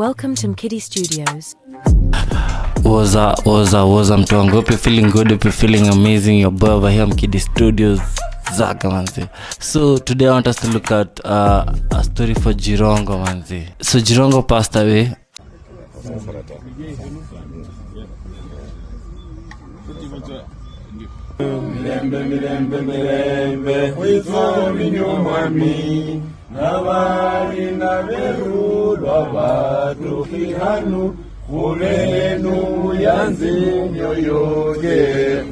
Welcome to MKIDDI Studios. Waza mtu wangu. Hope you're feeling good, hope you're feeling amazing. Your boy over here, MKIDDI Studios. Zaka manzi. So today I want us to look at a story for Jirongo manzi. So Jirongo passed away. Mirembe Wizomi nyumami Nabari na veru Lwabatu hihanu Kulenu yanzi nyoyoge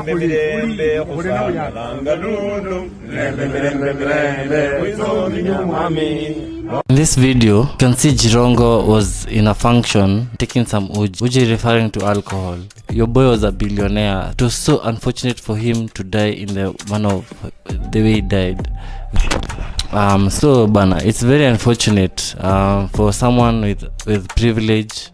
Mirembe Kusalanga nunu Mirembe Wizomi nyumami. In this video, you can see Jirongo was in a function taking some uji referring to alcohol. Your boy was a billionaire. It was so unfortunate for him to die in the manner of the way he died. So bana, it's very unfortunate for someone with privilege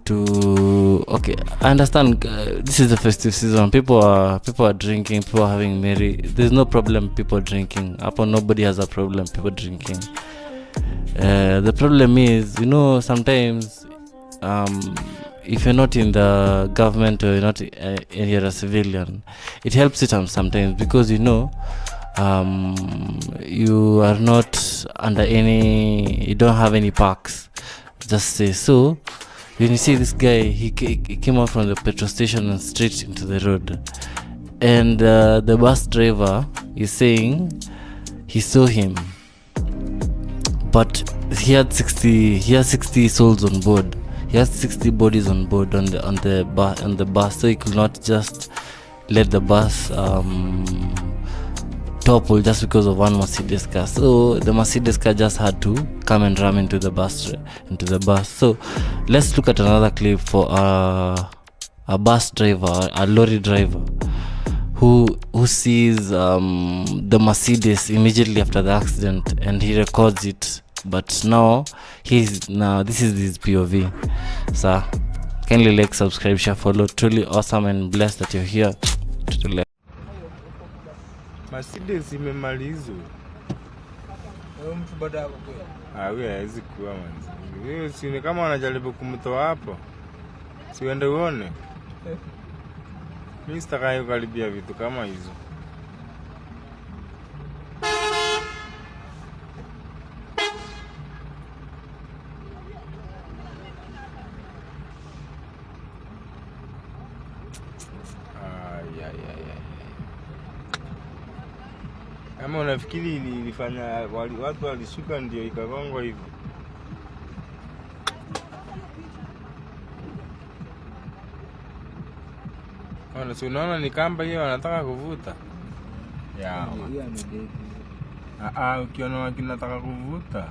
to. Okay, I understand. This is the festive season. People are drinking. People are having merry. There's no problem. People drinking. Nobody has a problem. People drinking. The problem is, sometimes if you're not in the government or you're not you're a civilian, it helps you sometimes because you are not under you don't have any parks, just say. So when you see this guy, he came out from the petrol station and straight into the road, and the bus driver is saying he saw him, but he had 60 souls on board. He has 60 bodies on board on the bus, so he could not just let the bus topple just because of one Mercedes car. So the Mercedes car just had to come and ram into the bus. So let's look at another clip for a bus driver, a lorry driver, who sees the Mercedes immediately after the accident, and he records it. But now this is his POV. So kindly like, subscribe, share, follow. Truly awesome and blessed that you're here. Mercedes imemalizwa. Mtu baada hapo kweli. Wewe haizi kuwa manzi. Wewe si kama wanajaribu kumtoa hapo. Si uende uone. Mimi sitakayo karibia vitu kama hizo. Kama unafikiri ilifanya watu walishuka ndio ikagongwa hivyo. Unaona ni kamba hiyo wanataka kuvuta. Ukiona wakinataka kuvuta.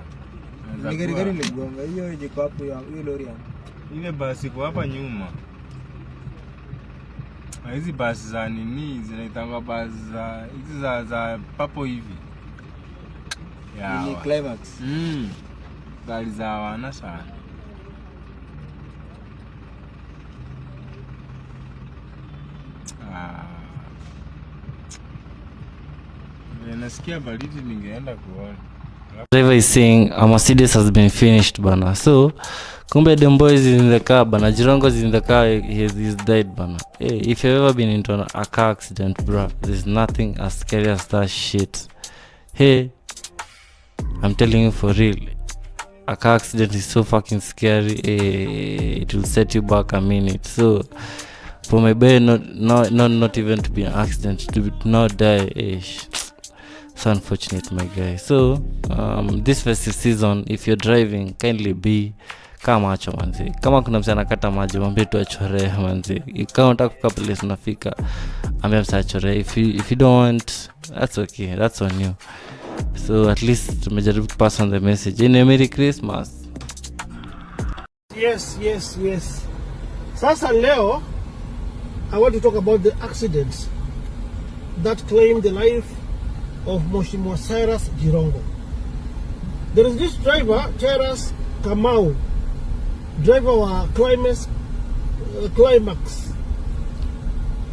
Ni gari ligonga hiyo iko hapo hiyo lori yangu. Ile basi kwa hapa nyuma. Hizi basi za nini zinaitangwa basi za hizi za papo hivi. Ni climax. Gari za wana sana. Nasikia baridi ningeenda kuona. Driver is saying a Mercedes has been finished bana. So kumbe them boys is in the car bana. Jirongo is in the car. He's died bana. Hey, if you've ever been into a car accident, bro, there's nothing as scary as that shit. Hey, I'm telling you for real, a car accident is so fucking scary. Hey, it will set you back a minute. So for my boy not even to be an accident, to not die, it's unfortunate, my guy. So this festive season, if you're driving, kindly be kama macho manzi. Kama kuna msana kata maji, mwambie tu achore manzi. Kama unataka kukaa place unafika, ambia msa achore. If you don't want, that's okay, that's on you. So at least tumejaribu pass on the message. Merry Christmas. Yes. Sasa leo I want to talk about the accidents that claimed the life of Mheshimiwa Cyrus Jirongo. There is this driver, Cyrus Kamau, driver wa Climax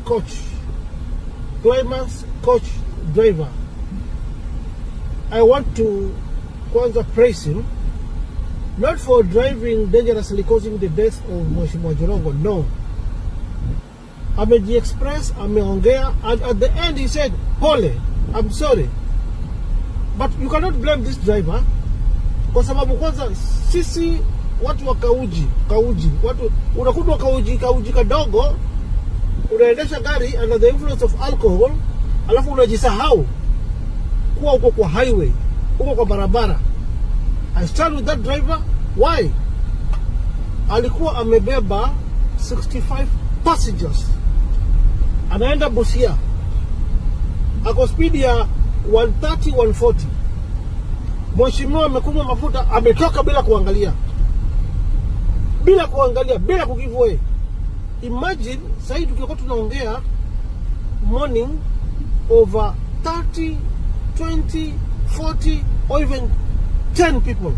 coach driver. I want to kwanza praise him Not for driving dangerously causing the death of Mheshimiwa Jirongo, no. Ameji-express, ameongea, and at the end he said, pole, I'm sorry. But you cannot blame this driver. Kwa sababu kwanza sisi watu wa kauji, watu unakuta kauji kadogo, unaendesha gari under the influence of alcohol, alafu unajisahau kuwa uko kwa highway, uko kwa barabara. I stand with that driver. Why? Alikuwa amebeba 65 passengers. Anaenda Busia. Ako speed ya 130, 140. Mheshimiwa amekunywa mafuta, ametoka bila kuangalia. Bila kugive way. Imagine, sasa tukikuwa tunaongea morning over 30, 20, 40 or even 10 people.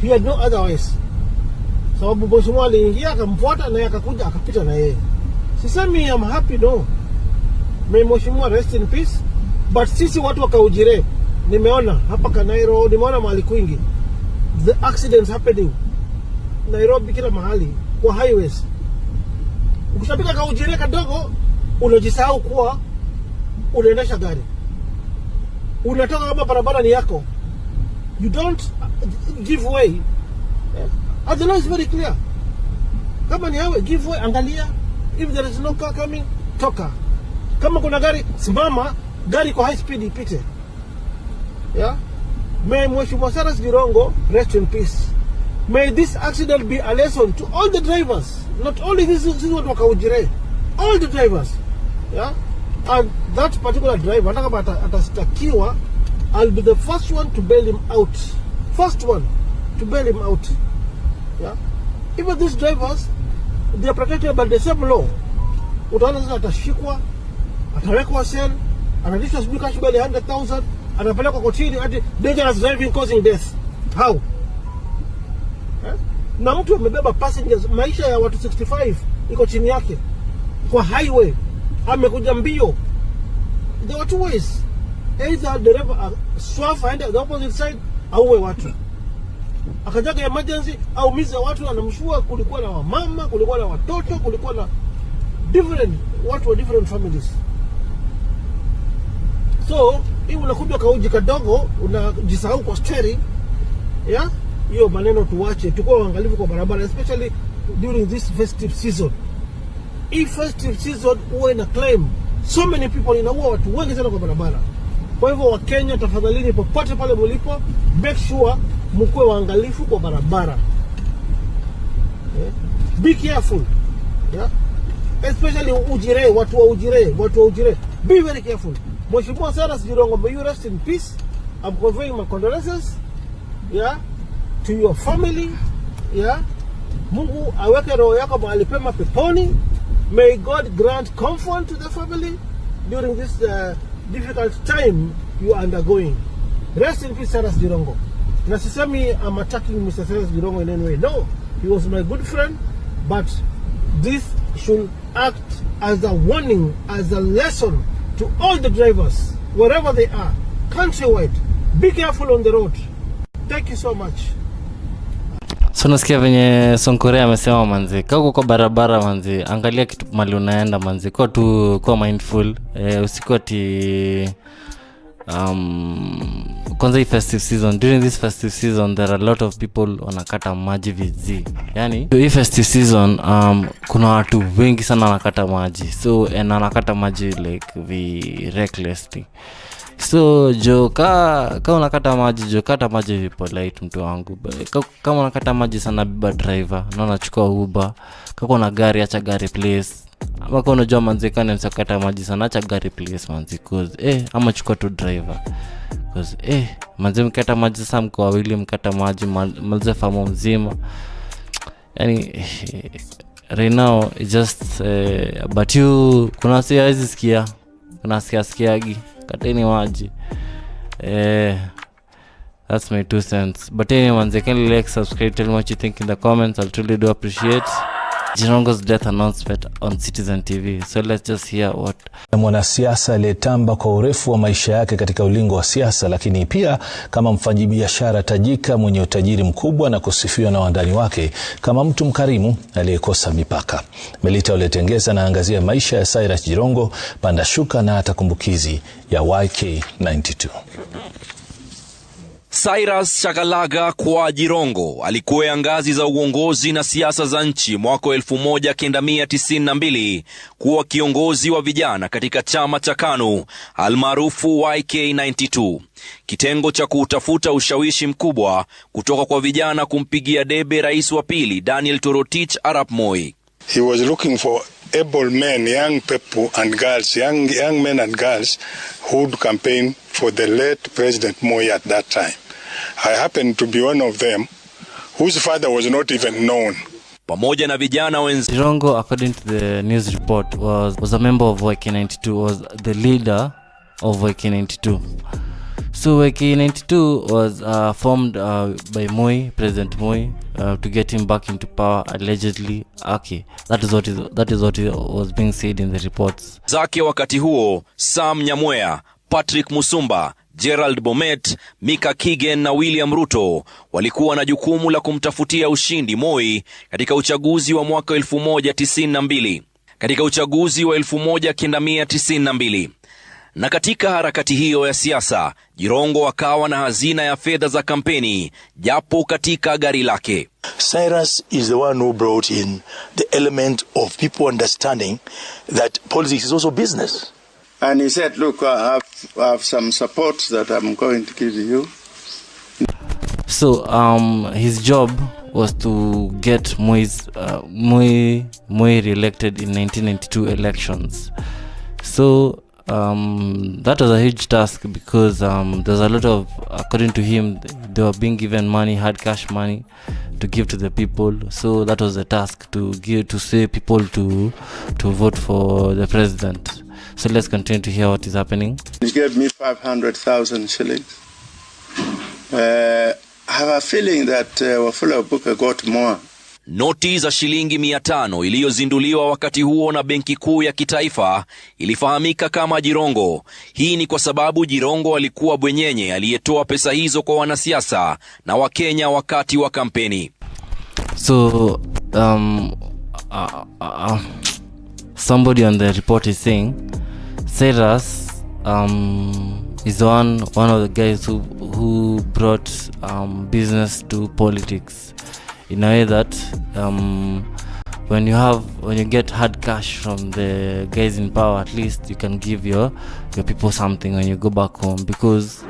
He had no otherwise. Sababu Mheshimiwa aliingia akamfuata na akakuja akapita na yeye. Sisemi I'm happy, no. May Mheshimiwa rest in peace. But sisi watu wa Kaujire, nimeona hapa Kanairo, nimeona mahali kwingi the accidents happening Nairobi, kila mahali kwa highways. Ukishapita Kaujire kadogo unajisahau kuwa unaendesha gari. Unatoka kama barabara ni yako. You don't give way. And the law is very clear. Kama ni highway, give way, angalia. If there is no car coming, toka. Kama kuna gari, simama, gari kwa high speed ipite. Yeah? May Mheshimiwa Cyrus Jirongo rest in peace. May this accident be a lesson to all the drivers. Not only this watu wa Kaujire. All the drivers. Yeah? And that particular driver, kama atastakiwa, I'll be the first one to bail him out. First one to bail him out. Yeah? Even these drivers, they are protected by the same law. Utaona sasa atashikwa, atawekwa cell, analishwa sijui cash bail 100,000, anapelekwa kotini ati dangerous driving causing death. How? Na mtu amebeba passengers, maisha ya watu 65 iko chini yake kwa highway, amekuja mbio. There were two ways. Either dereva swerve aende the opposite side au watu akajaga emergency au miza watu, anamshua. Kulikuwa na wamama, kulikuwa na watoto, kulikuwa na watu wa different families. So hii unakuja kauji kadogo unajisahau kwa steering. Yeah, hiyo maneno tuwache, tukue waangalifu kwa barabara, especially during this festive season. Hii festive season uwe na claim so many people, inaua watu wengi sana kwa barabara. Kwa hivyo wa Kenya, tafadhalini popote pale mlipo, make sure mkue waangalifu kwa barabara. Yeah. Be careful. Yeah. Especially Ujire, watu wa Ujire. Be very careful. Mheshimiwa Cyrus Jirongo, may you rest in peace. I'm conveying my condolences. Yeah. To your family. Yeah. Mungu aweke roho yako mahali pema peponi. May God grant comfort to the family during this difficult time you are undergoing. Rest in peace, Cyrus Jirongo. Na sisemi I'm attacking Mr. Cyrus Jirongo in any way. No, he was my good friend, but this should act as a warning, as a lesson to all the drivers, wherever they are, countrywide. Be careful on the road. Thank you so much. So nasikia venye Sonkore amesema manzi, kako kwa barabara manzi, angalia kitu mali unaenda manzi, kwa mindful, usikuwa ati kwanza hii festive season. During this festive season there are a lot of people wanakata maji vizi. Yani hii festive season kuna watu wengi sana wanakata maji. So wanakata maji like recklessly. So jo kama unakata maji, jo kata maji polite mtu wangu. Kama unakata maji sana, biba driver na unachukua Uber. Kama una gari, acha gari place. Ama kama unajua manzi kana msakata maji sana, acha gari place manzi, cause ama chukua tu driver. Cause manzi mkata maji sana mko wawili, mkata maji malze famo mzima. Yani right now it's just but you kuna hizi sikia, kuna sikiagi kateni maji. That's my 2 cents. But anyway, man, they can like, subscribe, tell me what you think in the comments. I'll truly do appreciate. Jirongo's death announcement on Citizen TV. So let's just hear what. Mwanasiasa aliyetamba kwa urefu wa maisha yake katika ulingo wa siasa, lakini pia kama mfanyabiashara tajika mwenye utajiri mkubwa na kusifiwa na wandani wake kama mtu mkarimu aliyekosa mipaka. Melita Oletengeza anaangazia maisha ya Cyrus Jirongo, panda shuka na hata kumbukizi ya YK92. Cyrus Shagalaga kwa Jirongo alikuwa ngazi za uongozi na siasa za nchi mwaka 1992 kuwa kiongozi wa vijana katika chama cha KANU almaarufu YK92, kitengo cha kutafuta ushawishi mkubwa kutoka kwa vijana kumpigia debe rais wa pili Daniel Toroitich arap Moi. He was looking for able men, young people and girls, young men and girls who would campaign for the late President Moi at that time. I happened to be one of them, whose father was not even known. Pamoja na vijana wenzi. Jirongo, according to the news report, was a member of YK92, was the leader of YK92. So YK92 was formed by Moi, President Moi, to get him back into power, allegedly. Okay, that is what was being said in the reports. Zake wakati huo, Sam Nyamwea, Patrick Musumba, Gerald Bomet, Mika Kigen na William Ruto walikuwa na jukumu la kumtafutia ushindi Moi katika uchaguzi wa mwaka 1992. Katika uchaguzi wa 1992. Na katika harakati hiyo ya siasa, Jirongo akawa na hazina ya fedha za kampeni, japo katika gari lake. Cyrus is the one who brought in the element of people understanding that politics is also business. And he said, look, I have some support that I'm going to give you. So his job was to get Moi re-elected in 1992 elections. So that was a huge task because there's a lot of, according to him, they were being given money, hard cash money, to give to the people. So that was the task, to say people to vote for the president. So let's continue to hear what is happening. He gave me 500,000 shillings. I have a feeling that Wafula Buka got more. Noti za shilingi 500 iliyozinduliwa wakati huo na Benki Kuu ya Kitaifa ilifahamika kama Jirongo. Hii ni kwa sababu Jirongo alikuwa bwenyenye aliyetoa pesa hizo kwa wanasiasa na Wakenya wakati wa kampeni. So somebody on the report is saying Cyrus is one of the guys who brought business to politics, in a way that when you get hard cash from the guys in power, at least you can give your people something when you go back home, because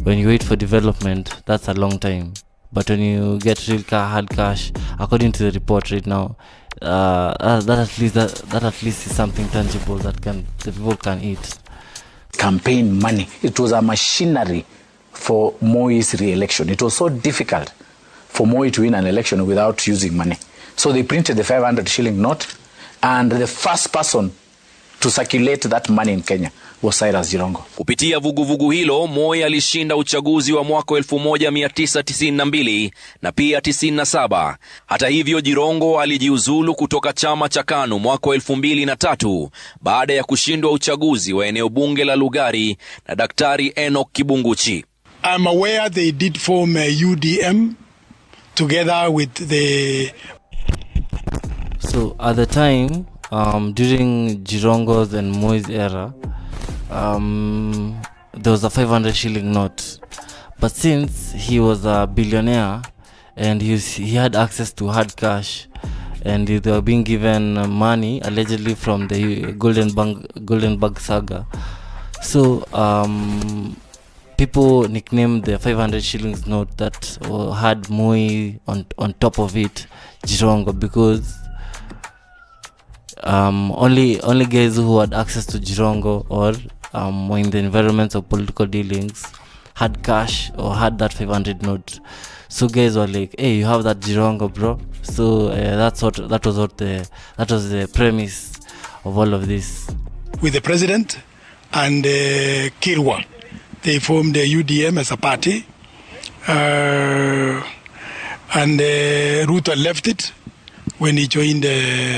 when you wait for development, that's a long time. But when you get real hard cash, according to the report right now, that at least is something tangible that the people can eat. Campaign money. It was a machinery for Moi's re-election. It was so difficult for Moi to win an election without using money. So they printed the 500 shilling note, and the first person to circulate that money in Kenya was Cyrus Jirongo. Kupitia vuguvugu hilo, Moi alishinda uchaguzi wa mwaka 1992 na pia 97. Hata hivyo, Jirongo alijiuzulu kutoka chama cha KANU mwaka 2003 baada ya kushindwa uchaguzi wa eneo bunge la Lugari na Daktari Enoch Kibunguchi. I'm aware they did form a UDM together with the... So at the time, during Jirongo's and Moi's era, there was a 500 shilling note. But since he was a billionaire and he had access to hard cash, and they were being given money allegedly from the Golden Bag saga, so people nicknamed the 500 shillings note that had Moi on top of it Jirongo, because only guys who had access to Jirongo or were in the environments of political dealings had cash or had that 500 note. So guys were like, hey, you have that Jirongo, bro. So that was the premise of all of this. With the president and Kirwa, they formed the UDM as a party, and Ruto left it when he joined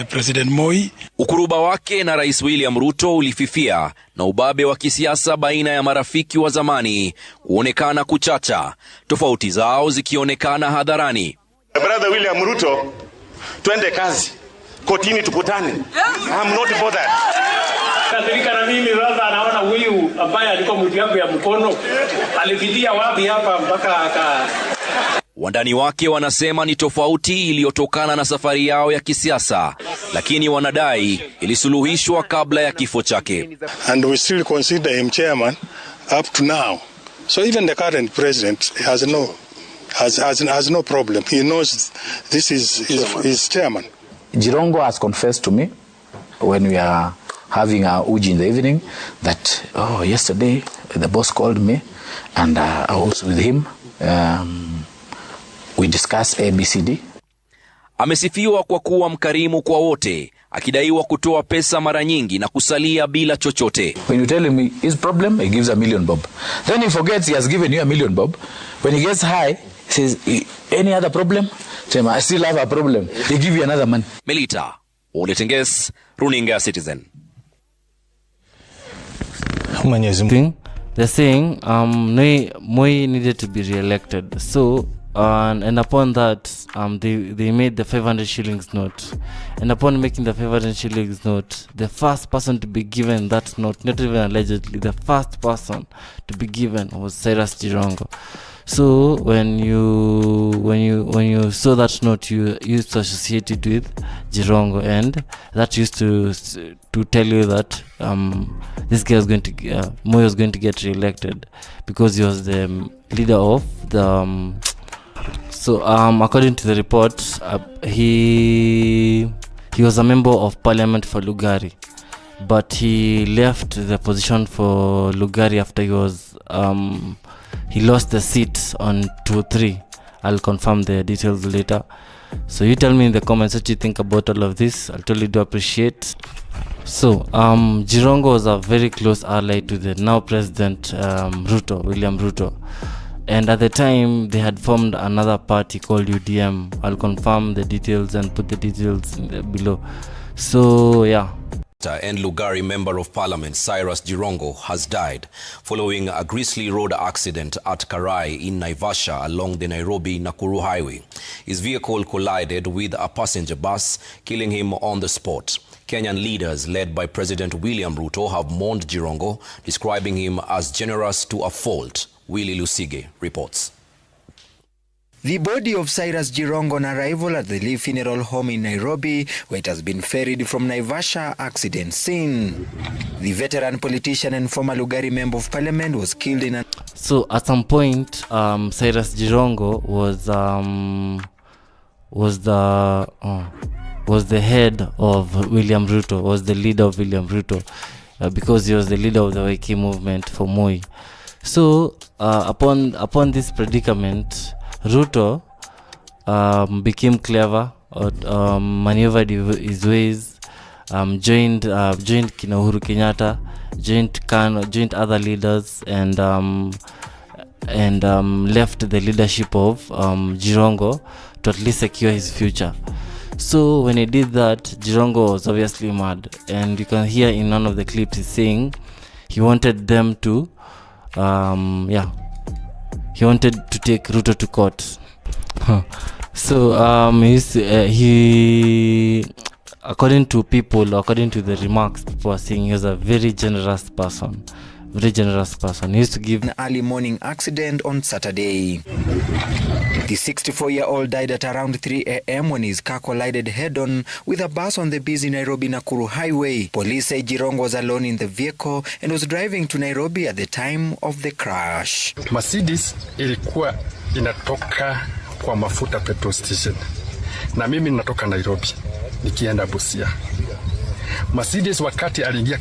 President Moi. Ukuruba wake na Rais William Ruto ulififia na ubabe wa kisiasa baina ya marafiki wa zamani kuonekana kuchacha, tofauti zao zikionekana hadharani. Brother William Ruto, twende kazi, kotini tukutane. I'm not bothered. Kathirika na mimi brother anaona huyu ambaye alikuwa mtu yangu ya mkono alipitia wapi hapa mpaka aka. Wandani wake wanasema ni tofauti iliyotokana na safari yao ya kisiasa, lakini wanadai ilisuluhishwa kabla ya kifo chake. And we still consider him chairman up to now. So even the current president has no problem. He knows this is his chairman. Jirongo has confessed to me when we are having a uji in the evening that, yesterday the boss called me and I was with him. We discussed ABCD. Amesifiwa kwa kuwa mkarimu kwa wote, akidaiwa kutoa pesa mara nyingi na kusalia bila chochote. When you tell him his problem, he gives $1 million bob. Then he forgets he has given you $1 million bob. When he gets high, he says, any other problem? Say, I still have a problem. They give you another money. Melita Oletenges, Runinga Citizen. They're saying Moi needed to be re-elected. So and upon that they made the 500 shillings note, and upon making the 500 shillings note, the first person to be given that note, not even allegedly, the first person to be given was Cyrus Jirongo. So when you saw that note, you used to associate it with Jirongo, and that used to tell you that this guy was going to Moi was going to get re-elected because he was the leader of the so according to the report, he was a member of parliament for Lugari, but he left the position for Lugari after he lost the seat on 2-3. I'll confirm the details later. So you tell me in the comments what you think about all of this. I'll totally do appreciate. So Jirongo was a very close ally to the now President William Ruto. And at the time, they had formed another party called UDM. I'll confirm the details and put the details below. So, yeah. And Lugari Member of Parliament Cyrus Jirongo has died following a grisly road accident at Karai in Naivasha along the Nairobi-Nakuru Highway. His vehicle collided with a passenger bus, killing him on the spot. Kenyan leaders led by President William Ruto have mourned Jirongo, describing him as generous to a fault. Willie Lusige reports. The body of Cyrus Jirongo on arrival at the Lee Funeral Home in Nairobi, where it has been ferried from Naivasha accident scene. The veteran politician and former Lugari Member of Parliament was killed in a... So at some point, Cyrus Jirongo was the head of William Ruto, was the leader of William Ruto, because he was the leader of the Waiki movement for Moi. So upon this predicament, Ruto became clever, maneuvered his ways, joined Kina Uhuru Kenyatta, joined other leaders, and left the leadership of Jirongo to at least secure his future. So when he did that, Jirongo was obviously mad, and you can hear in one of the clips he's saying he wanted them to he wanted to take Ruto to court. So he according to the remarks, people are saying he was a very generous person. He used to give an early morning accident on Saturday. The 64-year-old died at around 3 a.m. when his car collided head-on with a bus on the busy Nairobi-Nakuru Highway. Police say Jirongo was alone in the vehicle and was driving to Nairobi at the time of the crash. Mercedes ilikuwa inatoka kwa mafuta petrol station, na mimi natoka Nairobi nikienda Busia. Mercedes wakati aliingia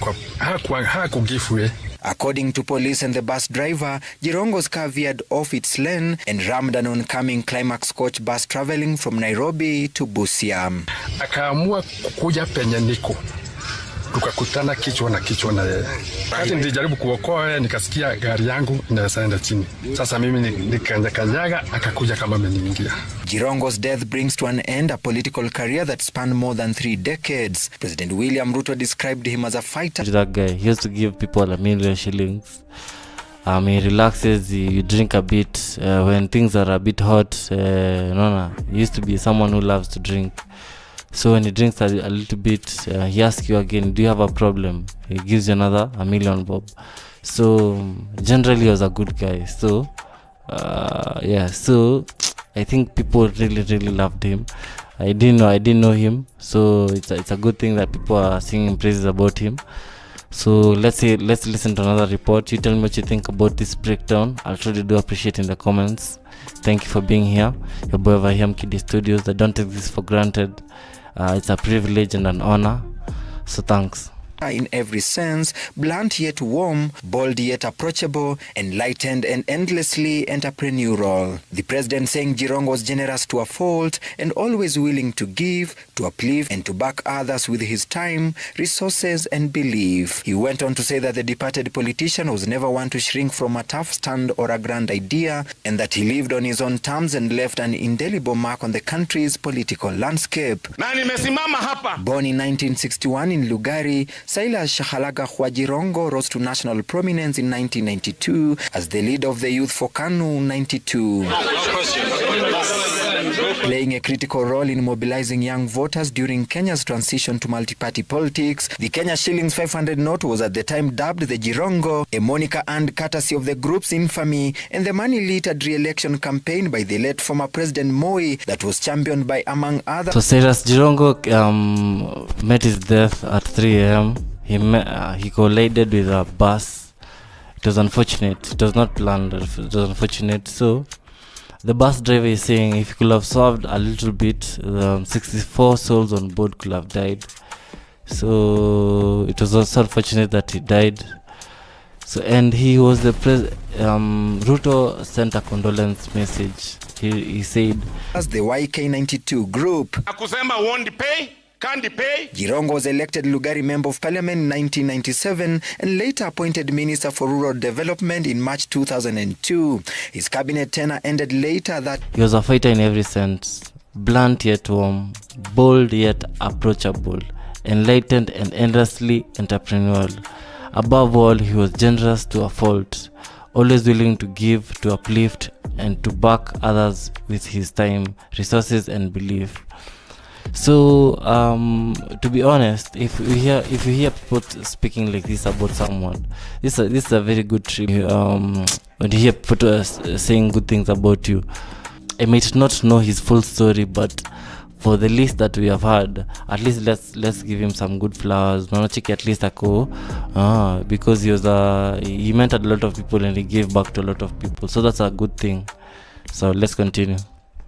kwa hakugive. According to police and the bus driver, Jirongo's car veered off its lane and rammed an oncoming Climax coach bus traveling from Nairobi to Busia. Akaamua kuja penye niko tukakutana kichwa na kichwa na yeye. Wakati nilijaribu kuokoa yeye, nikasikia gari yangu inaenda chini. Sasa mimi nikakanyaga, akakuja kama ameniingia. Jirongo's death brings to an end a political career that spanned more than 3 decades. President William Ruto described him as a fighter. That guy, he used to give people $1 million shillings. He relaxes, you drink a bit when things are a bit hot. He used to be someone who loves to drink. So when he drinks a little bit, he asks you again, do you have a problem? He gives you another $1 million bob. So generally he was a good guy. So so I think people really loved him. I didn't know him, so it's a good thing that people are singing praises about him. So let's listen to another report. You tell me what you think about this breakdown. I'll truly do appreciate in the comments. Thank you for being here. Your boy over here, MKIDDI Studios. I don't take this for granted. It's a privilege and an honor. So thanks. In every sense, blunt yet warm, bold yet approachable, enlightened and endlessly entrepreneurial. The president saying Jirongo was generous to a fault and always willing to give, to uplift and to back others with his time, resources and belief. He went on to say that the departed politician was never one to shrink from a tough stand or a grand idea, and that he lived on his own terms and left an indelible mark on the country's political landscape. Born in 1961 in Lugari, Cyrus Jirongo rose to national prominence in 1992 as the leader of the youth for KANU 92. Playing a critical role in mobilizing young voters during Kenya's transition to multi-party politics, the Kenya shillings 500 note was at the time dubbed the Jirongo, a moniker earned courtesy of the group's infamy and the money-littered re-election campaign by the late former President Moi that was championed by, among others. So Cyrus Jirongo met his death at 3 a.m. He collided with a bus. It was unfortunate. It was not planned. It was unfortunate. So the bus driver is saying if he could have solved a little bit, 64 souls on board could have died. So it was also unfortunate that he died. So and he was the Ruto sent a condolence message. He said, as the YK92 group, Akusema won't pay. Jirongo was elected Lugari Member of Parliament in 1997 and later appointed Minister for Rural Development in March 2002. His cabinet tenure ended later. That he was a fighter in every sense, blunt yet warm, bold yet approachable, enlightened and endlessly entrepreneurial. Above all, he was generous to a fault, always willing to give, to uplift and to back others with his time, resources and belief. So to be honest, if you hear people speaking like this about someone, this is a very good trip. When you hear people saying good things about you, I might not know his full story, but for the list that we have heard, at least let's give him some good flowers. At least because he mentored a lot of people and he gave back to a lot of people. So that's a good thing. So let's continue.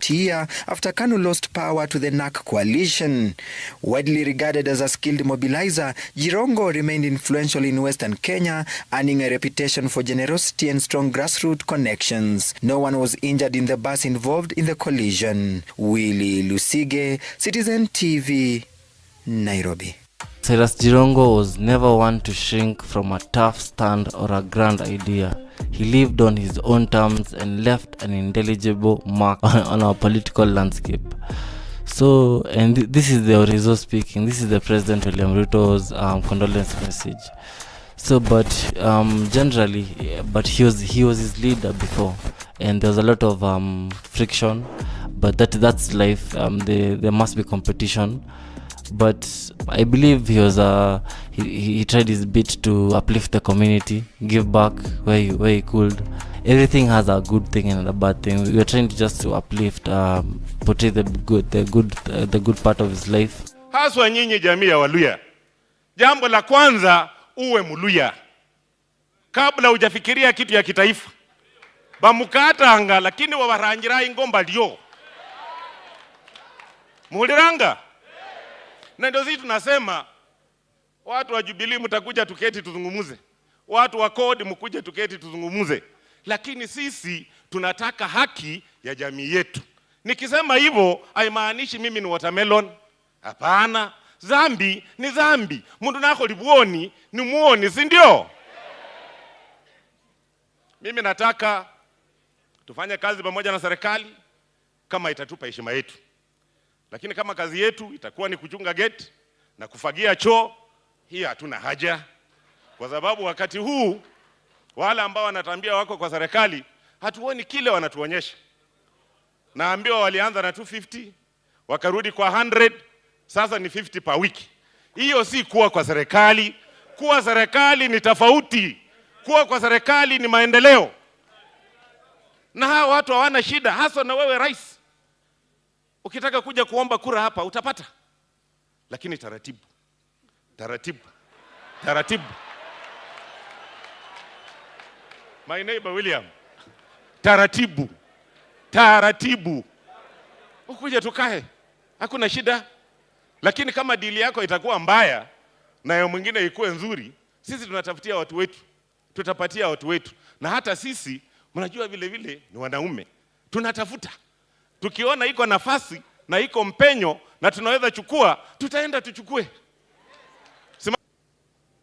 Year after KANU lost power to the NAC coalition. Widely regarded as a skilled mobilizer, Jirongo remained influential in Western Kenya, earning a reputation for generosity and strong grassroots connections. No one was injured in the bus involved in the collision. Willie Lusige, Citizen TV, Nairobi. Cyrus Jirongo was never one to shrink from a tough stand or a grand idea. He lived on his own terms and left an indelible mark on our political landscape. So, and this is the Orizo speaking. This is the President William Ruto's condolence message. So, but generally, he was his leader before, and there was a lot of friction. But that's life. There must be competition. But I believe he was he tried his bit to uplift the community, give back where he could. Everything has a good thing and a bad thing. We are trying just to uplift, portray the good part of his life. Haswa nyinyi jamii ya Waluya, jambo la kwanza uwe Muluya kabla hujafikiria kitu ya kitaifa. Bamukatanga lakini wabarangira ingomba lyo muliranga. Na ndio sisi tunasema watu wa Jubilee mtakuja tuketi tuzungumuze, watu wa kodi mkuje tuketi tuzungumuze, lakini sisi tunataka haki ya jamii yetu. Nikisema hivyo haimaanishi mimi ni watermelon, hapana. Zambi ni zambi. Mundu nako libuoni ni muoni, si ndio? Mimi nataka tufanye kazi pamoja na serikali kama itatupa heshima yetu. Lakini kama kazi yetu itakuwa ni kuchunga gate na kufagia choo, hii hatuna haja. Kwa sababu wakati huu wale ambao wanatambia wako kwa serikali hatuoni kile wanatuonyesha. Naambiwa walianza na 250, wakarudi kwa 100, sasa ni 50 per wiki. Hiyo si kuwa kwa serikali. Kuwa serikali ni tofauti. Kuwa kwa serikali ni maendeleo. Na hawa watu hawana shida, hasa na wewe rais. Ukitaka kuja kuomba kura hapa utapata. Lakini taratibu. Taratibu. Taratibu. My neighbor William. Taratibu. Taratibu. Ukuje tukae. Hakuna shida. Lakini kama dili yako itakuwa mbaya na ya mwingine ikuwe nzuri, sisi tunatafutia watu wetu. Tutapatia watu wetu. Na hata sisi, mnajua vile vile ni wanaume. Tunatafuta. Tukiona iko nafasi na iko mpenyo na tunaweza chukua, tutaenda tuchukue.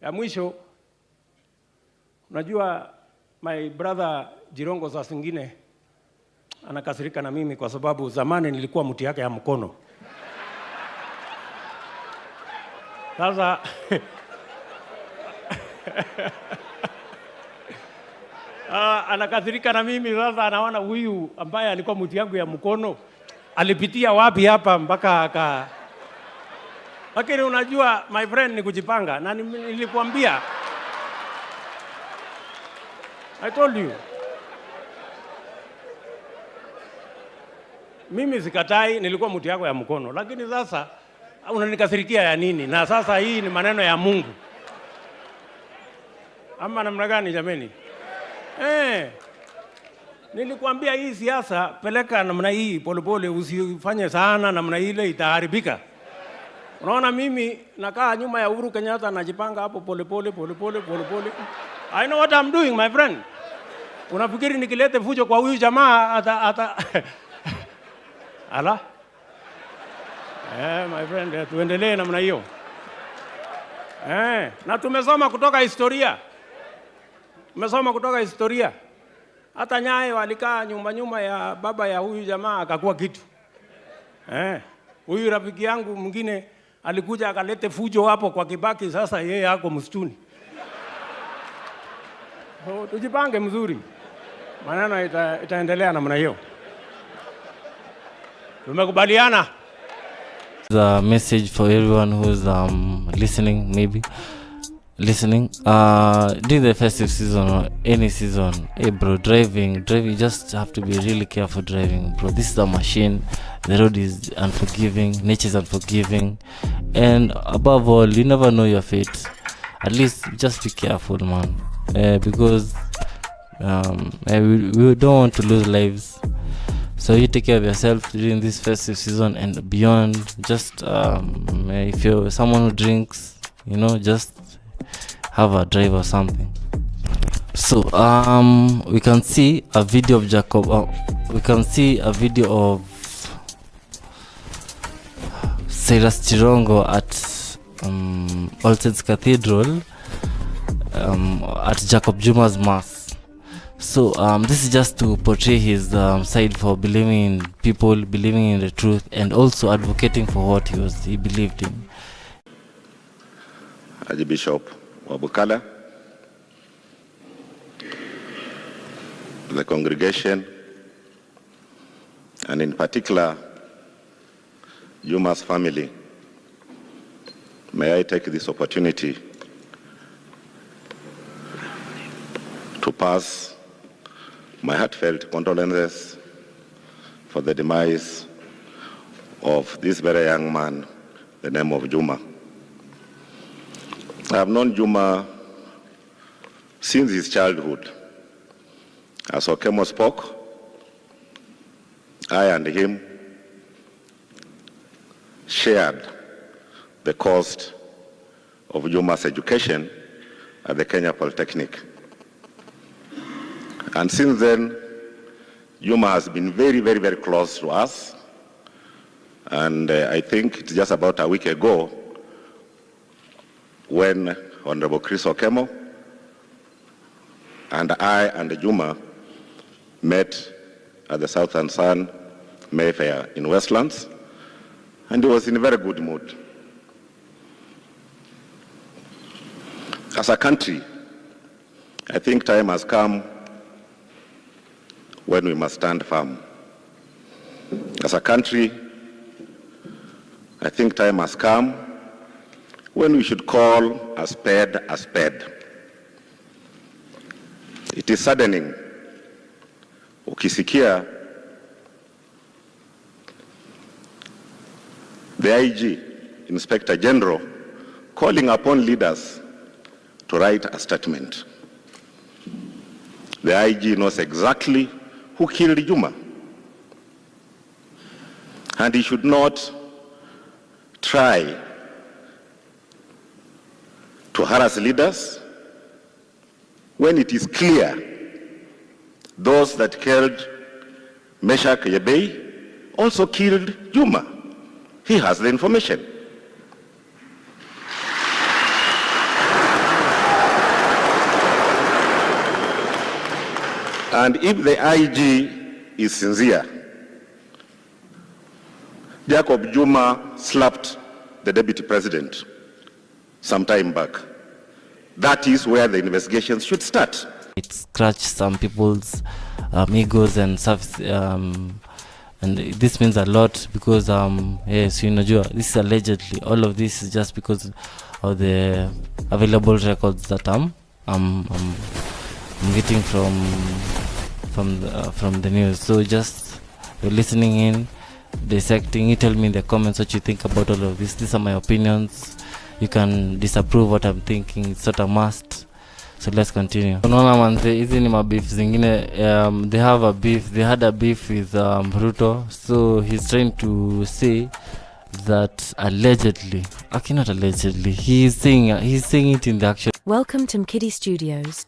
Ya mwisho, unajua my brother Jirongo saa zingine anakasirika na mimi kwa sababu zamani nilikuwa mti yake ya mkono. Sasa anakasirika na mimi sasa, anaona huyu ambaye alikuwa mti yangu ya mkono alipitia wapi hapa mpaka aka. Lakini unajua my friend, ni kujipanga, na nilikwambia, I told you, mimi sikatai nilikuwa mti yako ya mkono, lakini sasa unanikasirikia ya nini? Na sasa hii ni maneno ya Mungu ama namna gani jameni? Nilikwambia hii siasa peleka namna hii polepole, usifanye sana namna ile, itaharibika. Unaona mimi nakaa nyuma ya Uhuru Kenyatta najipanga hapo polepole polepole polepole. I know what I'm doing my friend. Unafikiri nikilete fujo kwa huyu jamaa ata ala? My friend, tuendelee namna hiyo. Na tumesoma kutoka historia. Tumesoma kutoka historia. Hata Nyaye walikaa nyuma ya baba ya huyu jamaa akakuwa kitu. Huyu rafiki yangu mwingine alikuja akalete fujo hapo kwa Kibaki, sasa yeye yako msituni. Tujipange mzuri. Maneno itaendelea namna hiyo. Tumekubaliana. The message for everyone who's listening, maybe listening during the festive season or any season. Hey bro, driving you just have to be really careful driving, bro. This is a machine. The road is unforgiving, nature is unforgiving, and above all, you never know your fate. At least just be careful, man, because we don't want to lose lives. So you take care of yourself during this festive season and beyond. Just if you're someone who drinks, just have a drive or something. So we can see a video of Jacob. We can see a video of Cyrus Jirongo at All Saints Cathedral at Jacob Juma's mass. So this is just to portray his side for believing in people, believing in the truth, and also advocating for what he believed in. Archbishop Wabukala, the congregation, and in particular Juma's family, may I take this opportunity to pass my heartfelt condolences for the demise of this very young man, the name of Juma. I have known Juma since his childhood. As Okemo spoke, I and him shared the cost of Juma's education at the Kenya Polytechnic. And since then, Juma has been very, very, very close to us. And I think it's just about a week ago when Honorable Chris Okemo and I and Juma met at the Southern Sun Mayfair in Westlands, and he was in a very good mood. As a country, I think time has come when we must stand firm. As a country, I think time has come when we should call a spade a spade. It is saddening ukisikia the IG, Inspector General, calling upon leaders to write a statement. The IG knows exactly who killed Juma, and he should not try to harass leaders when it is clear those that killed Meshach Yebei also killed Juma. He has the information. And if the IG is sincere, Jacob Juma slapped the deputy president some time back. That is where the investigations should start. It scratched some people's egos and stuff, and this means a lot because yes, you know, this is allegedly. All of this is just because of the available records that I'm getting from the news. So just you're listening in, dissecting. You tell me in the comments what you think about all of this. These are my opinions. You can disapprove what I'm thinking. It's not a must. So let's continue. Unaona manze, hizi ni mabeef zingine. They had a beef with Ruto. So he's trying to say that allegedly, okay, not allegedly, he's saying it in the action. Welcome to MKIDDI Studios.